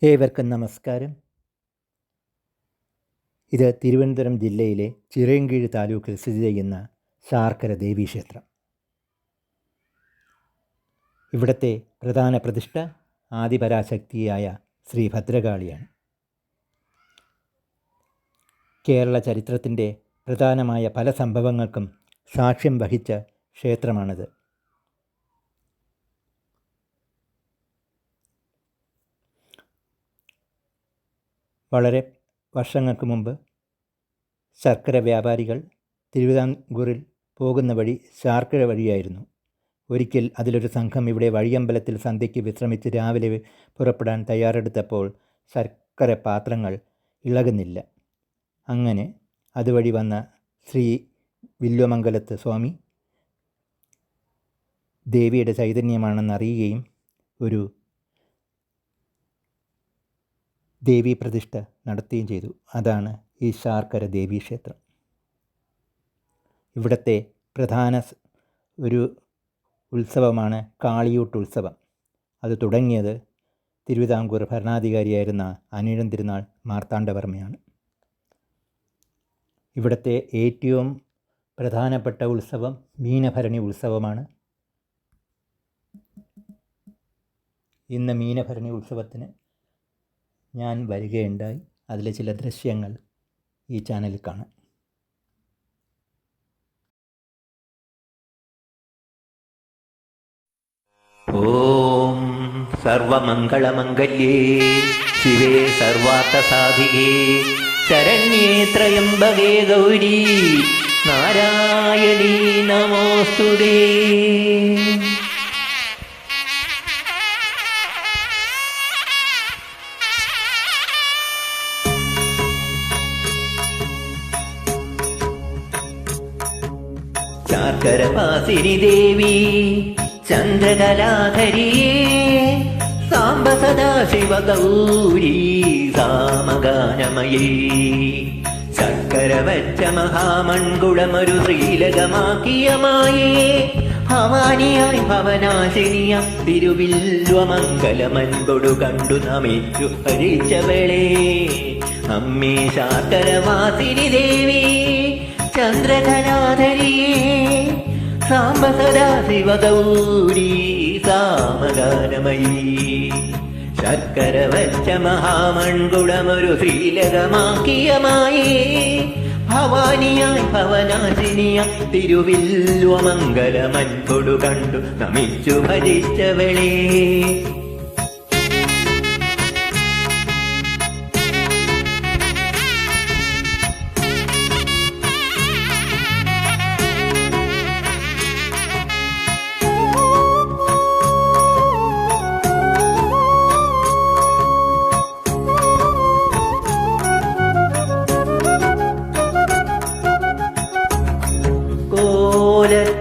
ഏവർക്കും നമസ്കാരം. ഇത് തിരുവനന്തപുരം ജില്ലയിലെ ചിറയൻകീഴ് താലൂക്കിൽ സ്ഥിതി ചെയ്യുന്ന ശാർക്കര ദേവീക്ഷേത്രം. ഇവിടുത്തെ പ്രധാന പ്രതിഷ്ഠ ആദിപരാശക്തിയായ ശ്രീ ഭദ്രകാളിയാണ്. കേരള ചരിത്രത്തിൻ്റെ പ്രധാനമായ പല സംഭവങ്ങൾക്കും സാക്ഷ്യം വഹിച്ച ക്ഷേത്രമാണിത്. വളരെ വർഷങ്ങൾക്ക് മുമ്പ് ശർക്കര വ്യാപാരികൾ തിരുവിതാംകൂറിൽ പോകുന്ന വഴി ശാർക്കര വഴിയായിരുന്നു. ഒരിക്കൽ അതിലൊരു സംഘം ഇവിടെ വഴിയമ്പലത്തിൽ സന്ധ്യയ്ക്ക് വിശ്രമിച്ച് രാവിലെ പുറപ്പെടാൻ തയ്യാറെടുത്തപ്പോൾ ശർക്കര പാത്രങ്ങൾ ഇളകുന്നില്ല. അങ്ങനെ അതുവഴി വന്ന ശ്രീ വില്വമംഗലത്ത് സ്വാമി ദേവിയുടെ ചൈതന്യമാണെന്നറിയുകയും ഒരു ദേവീ പ്രതിഷ്ഠ നടത്തുകയും ചെയ്തു. അതാണ് ഈ ശാർക്കര ദേവീക്ഷേത്രം. ഇവിടുത്തെ പ്രധാന ഒരു ഉത്സവമാണ് കാളിയൂട്ട് ഉത്സവം. അത് തുടങ്ങിയത് തിരുവിതാംകൂർ ഭരണാധികാരിയായിരുന്ന അനിഴം തിരുനാൾ മാർത്താണ്ഡവർമ്മയാണ്. ഇവിടുത്തെ ഏറ്റവും പ്രധാനപ്പെട്ട ഉത്സവം മീനഭരണി ഉത്സവമാണ്. ഇന്ന് മീനഭരണി ഉത്സവത്തിന് ഞാൻ വരികയുണ്ടായി. അതിലെ ചില ദൃശ്യങ്ങൾ ഈ ചാനലിൽ കാണാം. ഓം സർവമംഗളമംഗല്യേ ശിവേ സർവാർത്ഥസാധികേ ശരണ്യേ ത്രയംബകേ ഗൗരീ നാരായണീ നമോസ്തുതേ. ശാർക്കരവാസിനി ദേവി ചന്ദ്രകലാധരിയേ സാംബ സദാശിവ ഗൗരീ സാമഗാനമയേ ശർക്കര വച്ച മഹാമൺകുളമൊരു ശ്രീലകമാക്കിയ മായേ ഭവാനിയായി ഭവനാശിനിയ തിരുവില്വമംഗലമൻകൊടു കണ്ടു നമിച്ചു ഹരിച്ചവളേ അമ്മേ ശാർക്കരവാസിനി ദേവി ചന്ദ്രകലാധരിയേ സാംബ സദാശിവ ഗൗരീ സാമഗാനമയീ ശർക്കര വച്ച മഹാമൺകുളമൊരു ശ്രീലകമാക്കിയ മായേ ഭവാനിയായി ഭവനാശിനിയ തിരുവില്വമംഗലമൻകൊടു കണ്ടു നമിച്ചു ഭജിച്ചവളേ.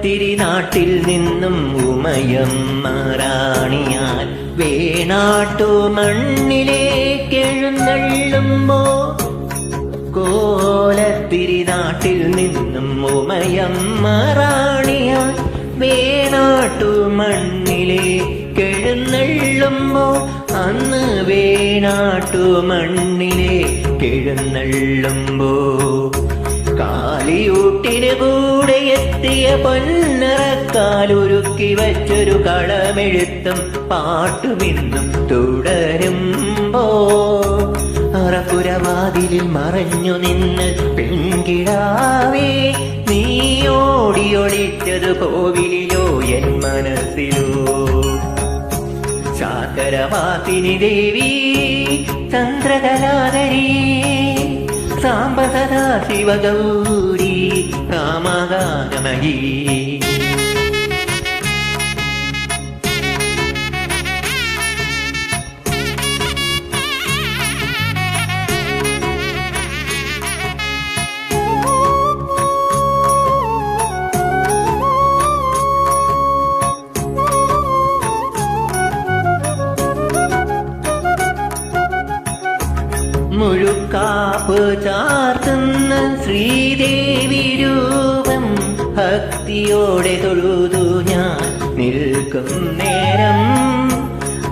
തിരുനാട്ടിൽ നിന്നും ഉമയമ്മ റാണിയാൽ വേണാട്ടു മണ്ണിലേക്കെഴുന്നള്ളുമ്പോ കോലത്തിരുനാട്ടിൽ നിന്നും ഉമയമ്മ റാണിയാൽ വേണാട്ടു മണ്ണിലേക്കെഴുന്നള്ളുമ്പോ അന്ന് വേണാട്ടു മണ്ണിലേക്കെഴുന്നള്ളുമ്പോ കാളിയൂട്ടിന് കൂടെ എത്തിയ പൊന്നറക്കാലൊരുക്കി വച്ചൊരു കളമെഴുത്തും പാട്ടുമിന്നും തുടരുമ്പോ അറപ്പുരവാതിലിൽ മറഞ്ഞു നിന്ന് പെൺകിടാവേ നീ ഓടിയൊളിച്ചത് കോവിലിലോ എൻ മനസ്സിലോ. ശാർക്കരവാസിനി ദേവി ചന്ദ്രകലാധരീ സാംബ സദാശിവ ഗൗരീ സാമഗാനമയീ മുഴുക്കാപ്പ് ചാർത്തുന്ന ശ്രീദേവി രൂപം ഭക്തിയോടെ തൊഴുതു ഞാൻ നിൽക്കും നേരം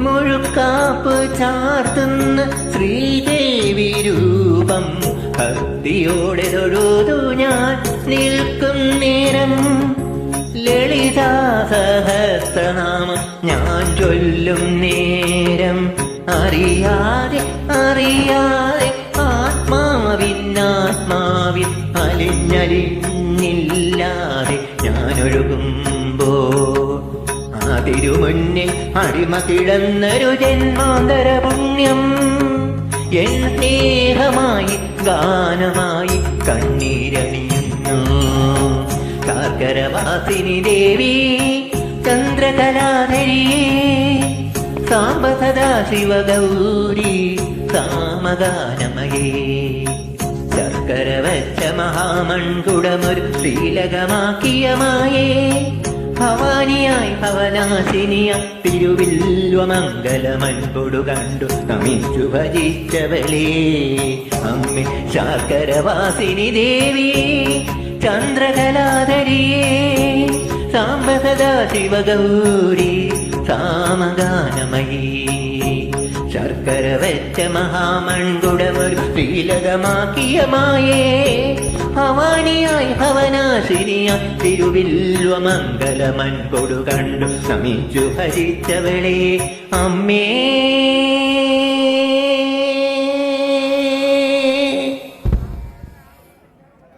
മുഴുക്കാപ്പ് ചാർത്തുന്ന ശ്രീദേവി രൂപം ഭക്തിയോടെ തൊഴുതു ഞാൻ നിൽക്കും നേരം ലളിതാ സഹസ്രനാമം ഞാൻ ചൊല്ലും നേരം അറിയാതെ ആത്മാവിൻ അലിഞ്ഞലിഞ്ഞില്ലാതെ ഞാനൊഴുകുമ്പോൾ ആ തിരുമുന്നിൽ അടിമ കിടന്നൊരു ജന്മാന്തര പുണ്യം എൻ സ്നേഹമായി ഗാനമായി കണ്ണീരണിയുന്നു ശാർക്കരവാസിനി ദേവി ചന്ദ്രകലാധരിയേ സാംബ സദാശിവഗൗരി സാമഗാനമയേ ശർക്കര വച്ച മഹാമൺകുടമൊരു ശ്രീലകമാക്കിയ മായേ ഭവാനിയായി ഭവനാശിനിയ തിരുവില്വമംഗലമൻകൊടു കണ്ടു നമിച്ചു ഭജിച്ചവളേ അമ്മേ ശാർക്കരവാസിനി ദേവി ചന്ദ്രകലാധരിയേ സാംബ സദാശിവഗൗരി സാമഗാനമയീ ശർക്കര വെച്ച മഹാമൺകുടമൊരു ശ്രീലകമാക്കിയ മായേ ഭവാനിയായി ഭവനാശിനിയ തിരുവില്വമംഗലമൻകൊടു കണ്ടു നമിച്ചു ഭജിച്ചവളേ അമ്മേ.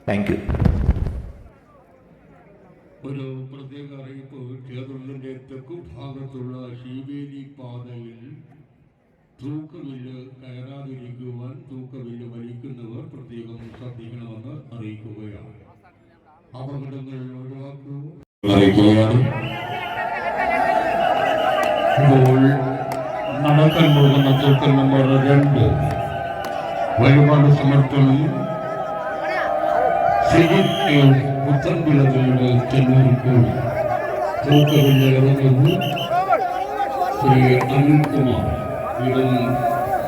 Thank you. ഒരു പ്രത്യേക അറിയിപ്പ്. ക്ഷേത്രത്തിന്റെ തെക്കു ഭാഗത്തുള്ള ശീവേലി പാതയിൽ തൂക്കവില്ല് കയറാതിരിക്കുവാൻ തൂക്കവില്ല് വലിക്കുന്നവർ പ്രത്യേകം ശ്രദ്ധിക്കണമെന്ന് അറിയിക്കുകയാണ്. അപകടങ്ങൾ ഒഴിവാക്കുകയാണ്. ഇപ്പോൾ നടക്കാൻ പോകുന്ന തൂക്കം നമ്പർ 2 വഴിപാട് സമർപ്പണം പുത്തൻപിളകളുടെ ചെന്നൂരിക്കോട് തൂക്കവില്ല് ഇറങ്ങുന്നു ശ്രീ അനിൽകുമാർ. ഇടം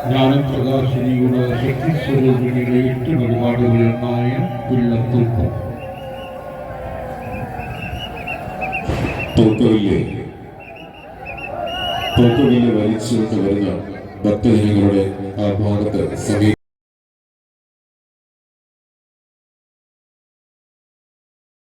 ജ്ഞാനപ്രകാശിനിയുടെ ശക്തിസ്വരൂപിണിയുടെ 8 വഴിപാടുകളിലൊന്നായ പിള്ളത്തൂക്കം. തൂക്കവില്ല് വലിച്ചുകൊണ്ട് വരുന്ന ഭക്തജനങ്ങളുടെ ആ ഭാഗത്ത് സമീപം